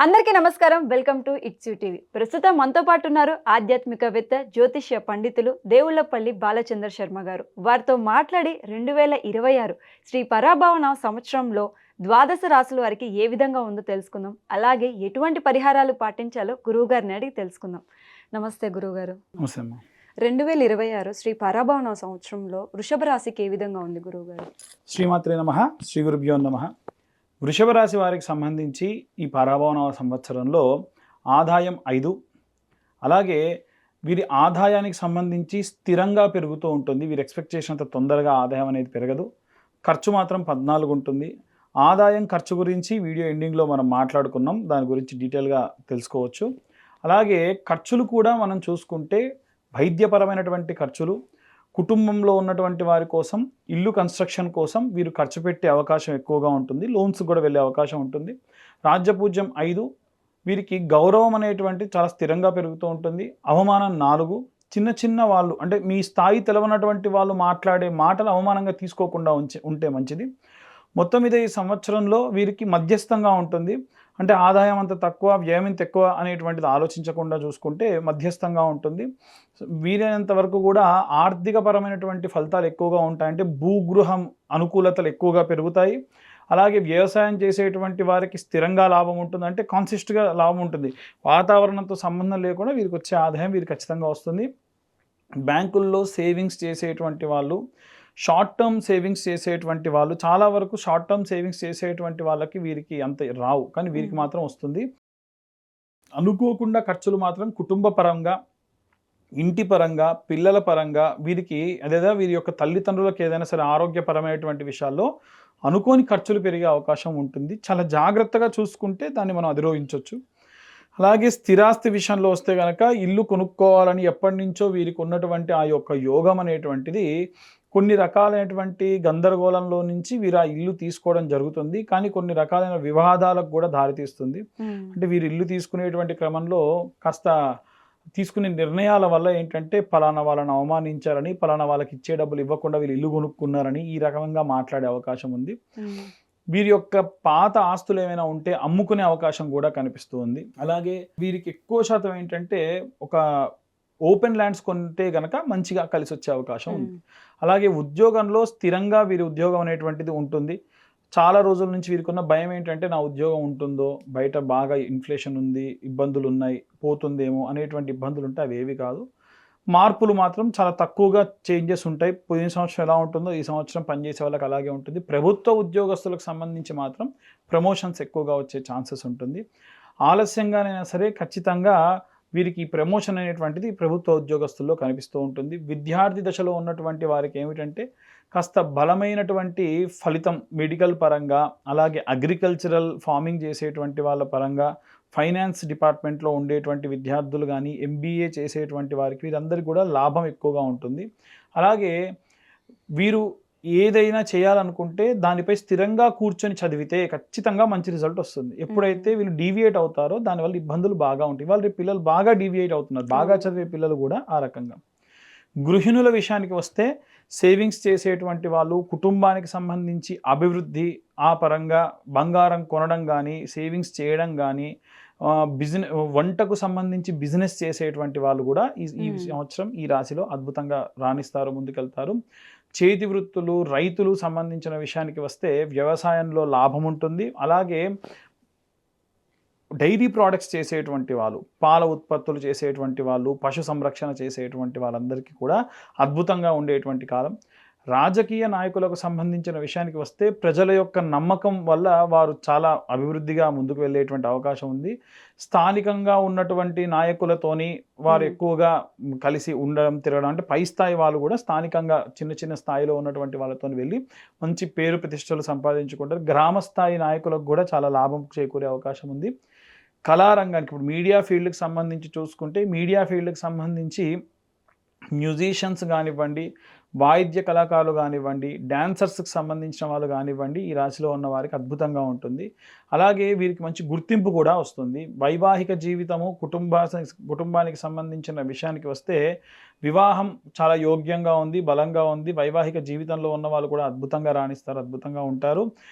అందరికీ నమస్కారం. Welcome to it's you TV. ప్రస్తుతం మనతో పాటు ఉన్నారు ఆధ్యాత్మికవేత్త, జ్యోతిష్య పండితులు దేవులపల్లి బాలచంద్ర శర్మ గారు. వారితో మాట్లాడి 2026 శ్రీ పరాభవన సంవత్సరంలో ద్వాదశ రాశుల వారికి ఏ విధంగా ఉందో తెలుసుకుందాం. అలాగే ఎటువంటి పరిహారాలు పాటించాలో గురువుగారిని అడిగి తెలుసుకుందాం. నమస్తే గురువుగారు. నమస్తే అమ్మా. 2026 శ్రీ పరాభవన సంవత్సరంలో వృషభ రాశికి ఏ విధంగా ఉంది గురువుగారు? శ్రీమాత్రే నమః. శ్రీ గురుభ్యో నమః. వృషభ రాశి వారికి సంబంధించి ఈ పరాభవన సంవత్సరంలో ఆదాయం 5, అలాగే వీరి ఆదాయానికి సంబంధించి స్థిరంగా పెరుగుతూ ఉంటుంది. వీరు ఎక్స్పెక్ట్ చేసినంత తొందరగా ఆదాయం అనేది పెరగదు. ఖర్చు మాత్రం 14 ఉంటుంది. ఆదాయం ఖర్చు గురించి వీడియో ఎండింగ్లో మనం మాట్లాడుకున్నాం. దాని గురించి డీటెయిల్గా తెలుసుకోవచ్చు. అలాగే ఖర్చులు కూడా మనం చూసుకుంటే వైద్యపరమైనటువంటి ఖర్చులు, కుటుంబంలో ఉన్నటువంటి వారి కోసం ఇల్లు కన్స్ట్రక్షన్ కోసం వీరు ఖర్చు పెట్టే అవకాశం ఎక్కువగా ఉంటుంది. లోన్స్ కూడా వెళ్ళే అవకాశం ఉంటుంది. రాజ్యపూజ్యం 5, వీరికి గౌరవం అనేటువంటి చాలా స్థిరంగా పెరుగుతూ ఉంటుంది. అవమానం 4. చిన్న చిన్న వాళ్ళు అంటే మీ స్థాయి తెలవనటువంటి వాళ్ళు మాట్లాడే మాటలు అవమానంగా తీసుకోకుండా ఉంటే మంచిది. మొత్తం మీద ఈ సంవత్సరంలో వీరికి మధ్యస్థంగా ఉంటుంది. అంటే ఆదాయం అంత తక్కువ, వ్యయం ఇంత ఎక్కువ అనేటువంటిది ఆలోచించకుండా చూసుకుంటే మధ్యస్థంగా ఉంటుంది. వీలైనంత వరకు కూడా ఆర్థికపరమైనటువంటి ఫలితాలు ఎక్కువగా ఉంటాయి. అంటే భూగృహం అనుకూలతలు ఎక్కువగా పెరుగుతాయి. అలాగే వ్యవసాయం చేసేటువంటి వారికి స్థిరంగా లాభం ఉంటుంది. అంటే కాన్సిస్ట్గా లాభం ఉంటుంది. వాతావరణంతో సంబంధం లేకుండా వీరికి వచ్చే ఆదాయం వీరికి ఖచ్చితంగా వస్తుంది. బ్యాంకుల్లో సేవింగ్స్ చేసేటువంటి వాళ్ళు, షార్ట్ టర్మ్ సేవింగ్స్ చేసేటువంటి వాళ్ళు, చాలా వరకు షార్ట్ టర్మ్ సేవింగ్స్ చేసేటువంటి వాళ్ళకి వీరికి అంత రావు, కానీ వీరికి మాత్రం వస్తుంది. అనుకోకుండా ఖర్చులు మాత్రం కుటుంబ పరంగా, ఇంటి పరంగా, పిల్లల పరంగా వీరికి అదేదా వీరి యొక్క తల్లిదండ్రులకు ఏదైనా సరే ఆరోగ్యపరమైనటువంటి విషయాల్లో అనుకోని ఖర్చులు పెరిగే అవకాశం ఉంటుంది. చాలా జాగ్రత్తగా చూసుకుంటే దాన్ని మనం అధిరోహించవచ్చు. అలాగే స్థిరాస్తి విషయంలో వస్తే కనుక ఇల్లు కొనుక్కోవాలని ఎప్పటి నుంచో వీరికి ఉన్నటువంటి ఆ యొక్క యోగం అనేటువంటిది కొన్ని రకాలైనటువంటి గందరగోళంలో నుంచి వీరు ఆ ఇల్లు తీసుకోవడం జరుగుతుంది. కానీ కొన్ని రకాలైన వివాదాలకు కూడా దారితీస్తుంది. అంటే వీరు ఇల్లు తీసుకునేటువంటి క్రమంలో కాస్త తీసుకునే నిర్ణయాల వల్ల ఏంటంటే పలానా వాళ్ళని అవమానించారని, పలానా వాళ్ళకి ఇచ్చే డబ్బులు ఇవ్వకుండా వీళ్ళు ఇల్లు కొనుక్కున్నారని ఈ రకంగా మాట్లాడే అవకాశం ఉంది. వీరి యొక్క పాత ఆస్తులు ఏమైనా ఉంటే అమ్ముకునే అవకాశం కూడా కనిపిస్తూ ఉంది. అలాగే వీరికి ఎక్కువ శాతం ఏంటంటే ఒక ఓపెన్ ల్యాండ్స్ కొంటే గనక మంచిగా కలిసి వచ్చే అవకాశం ఉంది. అలాగే ఉద్యోగంలో స్థిరంగా వీరి ఉద్యోగం అనేటువంటిది ఉంటుంది. చాలా రోజుల నుంచి వీరికి ఉన్న భయం ఏంటంటే నా ఉద్యోగం ఉంటుందో, బయట బాగా ఇన్ఫ్లేషన్ ఉంది, ఇబ్బందులు ఉన్నాయి, పోతుందేమో అనేటువంటి ఇబ్బందులు ఉంటాయి. అవి ఏవి కాదు. మార్పులు మాత్రం చాలా తక్కువగా చేంజెస్ ఉంటాయి. పోయిన సంవత్సరం ఎలా ఉంటుందో ఈ సంవత్సరం పనిచేసే వాళ్ళకి అలాగే ఉంటుంది. ప్రభుత్వ ఉద్యోగస్తులకు సంబంధించి మాత్రం ప్రమోషన్స్ ఎక్కువగా వచ్చే ఛాన్సెస్ ఉంటుంది. ఆలస్యంగానైనా సరే ఖచ్చితంగా వీరికి ఈ ప్రమోషన్ అనేటువంటిది ప్రభుత్వ ఉద్యోగస్తుల్లో కనిపిస్తూ ఉంటుంది. విద్యార్థి దశలో ఉన్నటువంటి వారికి ఏమిటంటే కాస్త బలమైనటువంటి ఫలితం మెడికల్ పరంగా, అలాగే అగ్రికల్చరల్ ఫార్మింగ్ చేసేటువంటి వాళ్ళ పరంగా, ఫైనాన్స్ డిపార్ట్మెంట్లో ఉండేటువంటి విద్యార్థులు కానీ, ఎంబీఏ చేసేటువంటి వారికి వీరందరికీ కూడా లాభం ఎక్కువగా ఉంటుంది. అలాగే వీరు ఏదైనా చేయాలనుకుంటే దానిపై స్థిరంగా కూర్చొని చదివితే ఖచ్చితంగా మంచి రిజల్ట్ వస్తుంది. ఎప్పుడైతే వీళ్ళు డీవియేట్ అవుతారో దానివల్ల ఇబ్బందులు బాగా ఉంటాయి. వాళ్ళ పిల్లలు బాగా డీవియేట్ అవుతున్నారు, బాగా చదివే పిల్లలు కూడా ఆ రకంగా. గృహిణుల విషయానికి వస్తే సేవింగ్స్ చేసేటువంటి వాళ్ళు, కుటుంబానికి సంబంధించి అభివృద్ధి ఆ పరంగా బంగారం కొనడం కానీ, సేవింగ్స్ చేయడం కానీ, వంటకు సంబంధించి బిజినెస్ చేసేటువంటి వాళ్ళు కూడా ఈ సంవత్సరం ఈ రాశిలో అద్భుతంగా రాణిస్తారు, ముందుకెళ్తారు. చేతి వృత్తులు, రైతులు సంబంధించిన విషయానికి వస్తే వ్యవసాయంలో లాభం ఉంటుంది. అలాగే డైరీ ప్రోడక్ట్స్ చేసేటువంటి వాళ్ళు, పాల ఉత్పత్తులు చేసేటువంటి వాళ్ళు, పశు సంరక్షణ చేసేటువంటి వాళ్ళందరికీ కూడా అద్భుతంగా ఉండేటువంటి కాలం. రాజకీయ నాయకులకు సంబంధించిన విషయానికి వస్తే ప్రజల యొక్క నమ్మకం వల్ల వారు చాలా అభివృద్ధిగా ముందుకు వెళ్ళేటువంటి అవకాశం ఉంది. స్థానికంగా ఉన్నటువంటి నాయకులతోని వారు ఎక్కువగా కలిసి ఉండడం, తిరగడం, అంటే పై స్థాయి వాళ్ళు కూడా స్థానికంగా చిన్న చిన్న స్థాయిలో ఉన్నటువంటి వాళ్ళతో వెళ్ళి మంచి పేరు ప్రతిష్టలు సంపాదించుకుంటారు. గ్రామ స్థాయి నాయకులకు కూడా చాలా లాభం చేకూరే అవకాశం ఉంది. కళారంగానికి ఇప్పుడు మీడియా ఫీల్డ్కి సంబంధించి చూసుకుంటే, మీడియా ఫీల్డ్కి సంబంధించి మ్యూజిషియన్స్ కానివ్వండి, వాయిద్య కళాకారులు కానివ్వండి, డాన్సర్స్కి సంబంధించిన వాళ్ళు కానివ్వండి, ఈ రాశిలో ఉన్న వారికి అద్భుతంగా ఉంటుంది. అలాగే వీరికి మంచి గుర్తింపు కూడా వస్తుంది. వైవాహిక జీవితము, కుటుంబానికి సంబంధించిన విషయానికి వస్తే వివాహం చాలా యోగ్యంగా ఉంది, బలంగా ఉంది. వైవాహిక జీవితంలో ఉన్న వాళ్ళు కూడా అద్భుతంగా రాణిస్తారు, అద్భుతంగా ఉంటారు.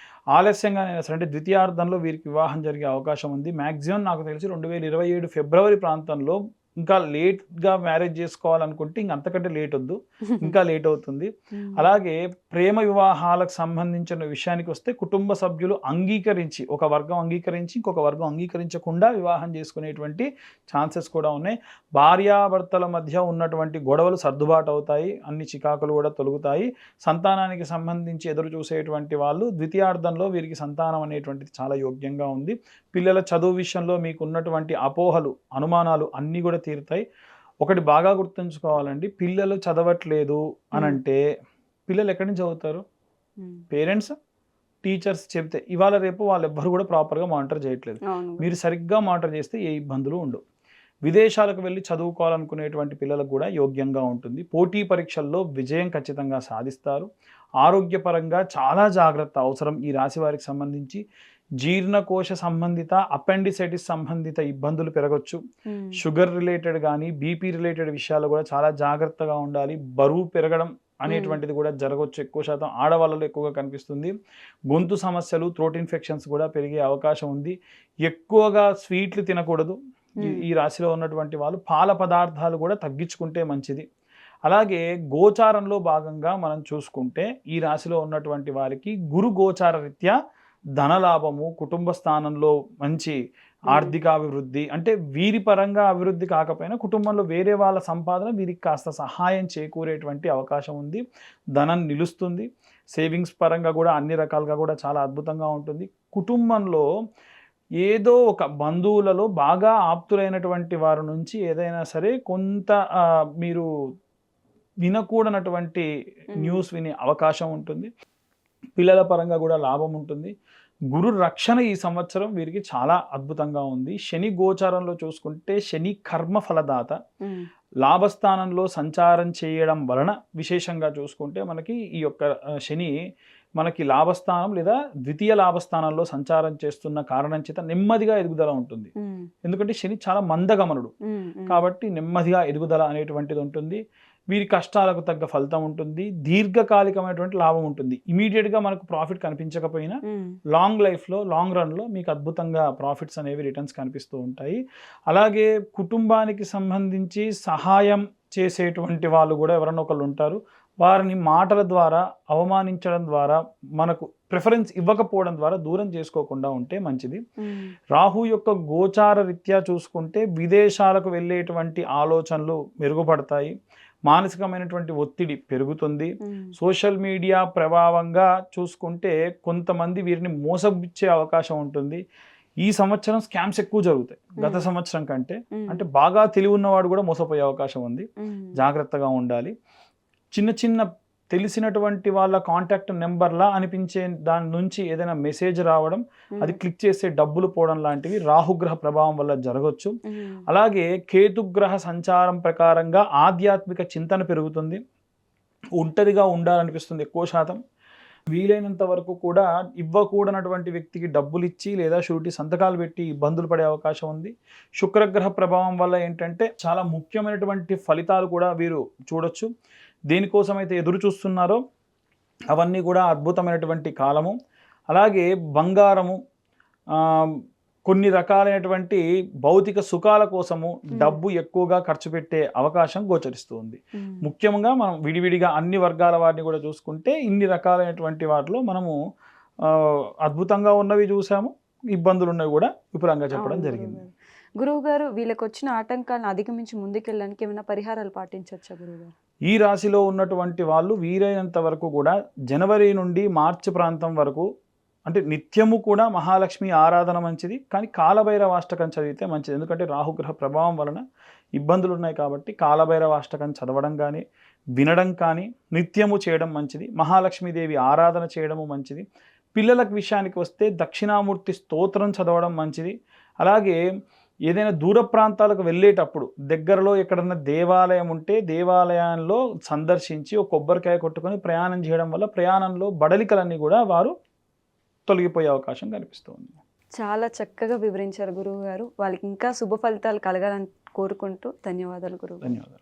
ఆలస్యంగానైనా సరే అంటే ద్వితీయార్థంలో వీరికి వివాహం జరిగే అవకాశం ఉంది. మ్యాక్సిమం నాకు తెలిసి 2027 ఫిబ్రవరి ప్రాంతంలో. ఇంకా లేట్‌గా మ్యారేజ్ చేసుకోవాలనుకుంటే ఇంక అంతకంటే లేట్ వద్దు. ఇంకా లేట్ అవుతుంది. అలాగే ప్రేమ వివాహాలకు సంబంధించిన విషయానికొస్తే కుటుంబ సభ్యులు అంగీకరించి, ఒక వర్గం అంగీకరించి, ఇంకొక వర్గం అంగీకరించకుండా వివాహం చేసుకునేటువంటి ఛాన్సెస్ కూడా ఉన్నాయి. భార్యాభర్తల మధ్య ఉన్నటువంటి గొడవలు సర్దుబాటు అవుతాయి. అన్ని చికాకులు కూడా తొలగుతాయి. సంతానానికి సంబంధించి ఎదురు చూసేటువంటి వాళ్ళు ద్వితీయార్థంలో వీరికి సంతానం అనేటువంటిది చాలా యోగ్యంగా ఉంది. పిల్లల చదువు విషయంలో మీకు ఉన్నటువంటి అపోహలు, అనుమానాలు అన్నీ కూడా తీరుతాయి. ఒకటి బాగా గుర్తుంచుకోవాలండి, పిల్లలు చదవట్లేదు అనంటే పిల్లలు ఎక్కడి నుంచి చదువుతారు? పేరెంట్స్, టీచర్స్ చెప్తే. ఇవాళ రేపు వాళ్ళెవ్వరు కూడా ప్రాపర్గా మానిటర్ చేయట్లేదు. మీరు సరిగ్గా మానిటర్ చేస్తే ఏ ఇబ్బందులు ఉండవు. విదేశాలకు వెళ్ళి చదువుకోవాలనుకునేటువంటి పిల్లలకు కూడా యోగ్యంగా ఉంటుంది. పోటీ పరీక్షల్లో విజయం ఖచ్చితంగా సాధిస్తారు. ఆరోగ్యపరంగా చాలా జాగ్రత్త అవసరం ఈ రాశి వారికి సంబంధించి. జీర్ణకోశ సంబంధిత, అపెండిసైటిస్ సంబంధిత ఇబ్బందులు పెరగచ్చు. షుగర్ రిలేటెడ్ కానీ, బీపీ రిలేటెడ్ విషయాలు కూడా చాలా జాగ్రత్తగా ఉండాలి. బరువు పెరగడం అనేటువంటిది కూడా జరగవచ్చు. ఎక్కువ శాతం ఆడవాళ్ళలో ఎక్కువగా కనిపిస్తుంది. గొంతు సమస్యలు, థ్రోట్ ఇన్ఫెక్షన్స్ కూడా పెరిగే అవకాశం ఉంది. ఎక్కువగా స్వీట్లు తినకూడదు. ఈ రాశిలో ఉన్నటువంటి వాళ్ళు పాల పదార్థాలు కూడా తగ్గించుకుంటే మంచిది. అలాగే గోచారంలో భాగంగా మనం చూసుకుంటే ఈ రాశిలో ఉన్నటువంటి వారికి గురు గోచార రీత్యా ధనలాభము, కుటుంబ స్థానంలో మంచి ఆర్థిక అభివృద్ధి, అంటే వీరి పరంగా అభివృద్ధి కాకపోయినా కుటుంబంలో వేరే వాళ్ళ సంపాదన వీరికి కాస్త సహాయం చేకూరేటువంటి అవకాశం ఉంది. ధనం నిలుస్తుంది. సేవింగ్స్ పరంగా కూడా అన్ని రకాలుగా కూడా చాలా అద్భుతంగా ఉంటుంది. కుటుంబంలో ఏదో ఒక బంధువులలో బాగా ఆప్తులైనటువంటి వారి నుంచి ఏదైనా సరే కొంత మీరు వినకూడనటువంటి న్యూస్ వినే అవకాశం ఉంటుంది. పిల్లల పరంగా కూడా లాభం ఉంటుంది. గురు రక్షణ ఈ సంవత్సరం వీరికి చాలా అద్భుతంగా ఉంది. శని గోచారంలో చూసుకుంటే శని కర్మ ఫలదాత. లాభస్థానంలో సంచారం చేయడం వలన విశేషంగా చూసుకుంటే మనకి ఈ యొక్క శని మనకి లాభస్థానం లేదా ద్వితీయ లాభస్థానంలో సంచారం చేస్తున్న కారణం చేత నెమ్మదిగా ఎదుగుదల ఉంటుంది. ఎందుకంటే శని చాలా మందగమనుడు కాబట్టి నెమ్మదిగా ఎదుగుదల అనేటువంటిది ఉంటుంది. వీరి కష్టాలకు తగ్గ ఫలితం ఉంటుంది. దీర్ఘకాలికమైనటువంటి లాభం ఉంటుంది. ఇమీడియట్గా మనకు ప్రాఫిట్ కనిపించకపోయినా లాంగ్ లైఫ్లో, లాంగ్ రన్లో మీకు అద్భుతంగా ప్రాఫిట్స్ అనేవి, రిటర్న్స్ కనిపిస్తూ ఉంటాయి. అలాగే కుటుంబానికి సంబంధించి సహాయం చేసేటువంటి వాళ్ళు కూడా ఎవరన్నా ఒకళ్ళు ఉంటారు. వారిని మాటల ద్వారా అవమానించడం ద్వారా, మనకు ప్రిఫరెన్స్ ఇవ్వకపోవడం ద్వారా దూరం చేసుకోకుండా ఉంటే మంచిది. రాహు యొక్క గోచార రీత్యా చూసుకుంటే విదేశాలకు వెళ్ళేటువంటి ఆలోచనలు మెరుగుపడతాయి. మానసికమైనటువంటి ఒత్తిడి పెరుగుతుంది. సోషల్ మీడియా ప్రభావంగా చూసుకుంటే కొంతమంది వీరిని మోసగిచ్చే అవకాశం ఉంటుంది. ఈ సంవత్సరం స్కామ్స్ ఎక్కువ జరుగుతాయి గత సంవత్సరం కంటే. అంటే బాగా తెలివి ఉన్నవాడు కూడా మోసపోయే అవకాశం ఉంది. జాగ్రత్తగా ఉండాలి. చిన్న చిన్న తెలిసినటువంటి వాళ్ళ కాంటాక్ట్ నెంబర్లా అనిపించే దాని నుంచి ఏదైనా మెసేజ్ రావడం, అది క్లిక్ చేస్తే డబ్బులు పోవడం లాంటివి రాహుగ్రహ ప్రభావం వల్ల జరగవచ్చు. అలాగే కేతుగ్రహ సంచారం ప్రకారంగా ఆధ్యాత్మిక చింతన పెరుగుతుంది. ఒంటరిగా ఉండాలనిపిస్తుంది ఎక్కువ శాతం. వీలైనంత వరకు కూడా ఇవ్వకూడనటువంటి వ్యక్తికి డబ్బులు ఇచ్చి లేదా షూరిటీ సంతకాలు పెట్టి ఇబ్బందులు పడే అవకాశం ఉంది. శుక్రగ్రహ ప్రభావం వల్ల ఏంటంటే చాలా ముఖ్యమైనటువంటి ఫలితాలు కూడా వీరు చూడొచ్చు. దేనికోసమైతే ఎదురు చూస్తున్నారో అవన్నీ కూడా అద్భుతమైనటువంటి కాలము. అలాగే బంగారము, కొన్ని రకాలైనటువంటి భౌతిక సుఖాల కోసము డబ్బు ఎక్కువగా ఖర్చు పెట్టే అవకాశం గోచరిస్తూ ఉంది. ముఖ్యంగా మనం విడివిడిగా అన్ని వర్గాల వారిని కూడా చూసుకుంటే ఇన్ని రకాలైనటువంటి వాటిలో మనము అద్భుతంగా ఉన్నవి చూసాము, ఇబ్బందులు ఉన్నవి కూడా విపులంగా చెప్పడం జరిగింది. గురువు గారు, వీళ్ళకి వచ్చిన ఆటంకాలను అధిగమించి ముందుకెళ్ళడానికి ఏమైనా పరిహారాలు పాటించవచ్చా గురువు గారు? ఈ రాశిలో ఉన్నటువంటి వాళ్ళు వీలైనంత వరకు కూడా జనవరి నుండి మార్చి ప్రాంతం వరకు, అంటే నిత్యము కూడా మహాలక్ష్మి ఆరాధన మంచిది. కానీ కాలభైరవాష్టకం చదివితే మంచిది. ఎందుకంటే రాహుగ్రహ ప్రభావం వలన ఇబ్బందులు ఉన్నాయి కాబట్టి కాలభైరవాష్టకం చదవడం కానీ, వినడం కానీ నిత్యము చేయడం మంచిది. మహాలక్ష్మీదేవి ఆరాధన చేయడము మంచిది. పిల్లలకు విషయానికి వస్తే దక్షిణామూర్తి స్తోత్రం చదవడం మంచిది. అలాగే ఏదైనా దూర ప్రాంతాలకు వెళ్ళేటప్పుడు దగ్గరలో ఎక్కడన్నా దేవాలయం ఉంటే దేవాలయంలో సందర్శించి ఒక కొబ్బరికాయ కొట్టుకొని ప్రయాణం చేయడం వల్ల ప్రయాణంలో బడలికలన్నీ కూడా వారు తొలగిపోయే అవకాశం కనిపిస్తుంది. చాలా చక్కగా వివరించారు గురువు గారు. వాళ్ళకి ఇంకా శుభ ఫలితాలు కలగాలని కోరుకుంటూ ధన్యవాదాలు గురువు. ధన్యవాదాలు.